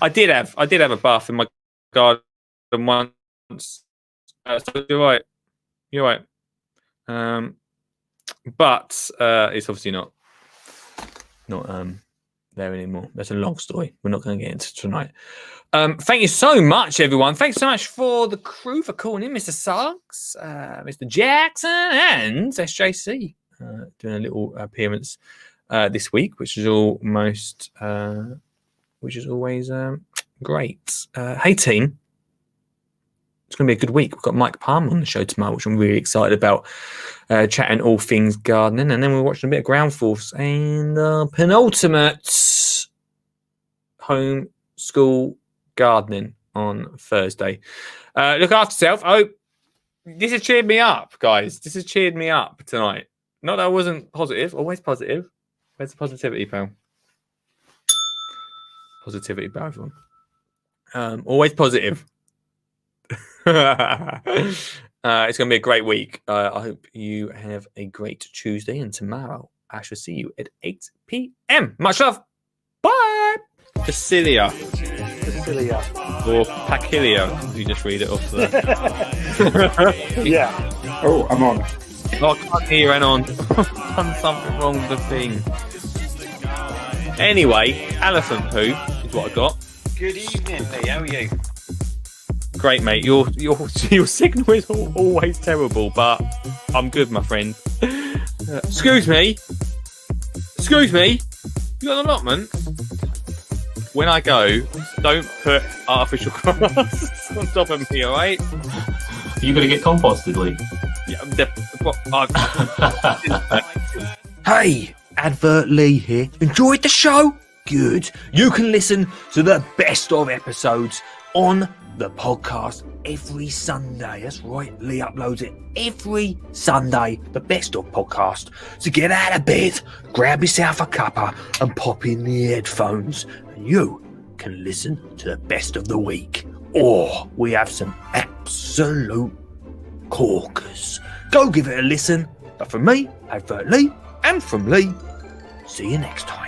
I did have a bath in my garden once. So you're right. But it's obviously not there anymore. That's a long story. We're not going to get into tonight. Thank you so much, everyone. Thanks so much for the crew for calling in, Mr. Suggs, Mr. Jackson, and SJC doing a little appearance this week, which is always great. Hey, team. It's going to be a good week. We've got Mike Palmer on the show tomorrow, which I'm really excited about, chatting all things gardening. And then we're watching a bit of Ground Force and penultimate home school gardening on Thursday. Look after yourself. Oh, this has cheered me up, guys. This has cheered me up tonight. Not that I wasn't positive. Always positive. Where's the positivity, pal? Positivity, pal, everyone. Always positive. It's going to be a great week. I hope you have a great Tuesday, and tomorrow I shall see you at 8 p.m. Much love. Bye. Facilia. Or Pacilia. You just read it off there. Yeah. Oh, I'm on. Oh, I can't hear you, Anon. I've done something wrong with the thing. Anyway, elephant poo is what I got. Good evening, Lee. How are you? Great, mate. Your signal is always terrible, but I'm good, my friend. Excuse me. You got an allotment? When I go, don't put artificial grass on top of me, all right? Are you going to get composted, Lee? Yeah, Hey, Advert Lee here. Enjoyed the show? Good. You can listen to the best of episodes on the podcast every Sunday. That's right, Lee uploads it every Sunday, the Best of podcast. So get out of bed, grab yourself a cuppa and pop in the headphones, and you can listen to the best of the week. Or we have some absolute corkers. Go give it a listen. But from me, Advert Lee, and from Lee, see you next time.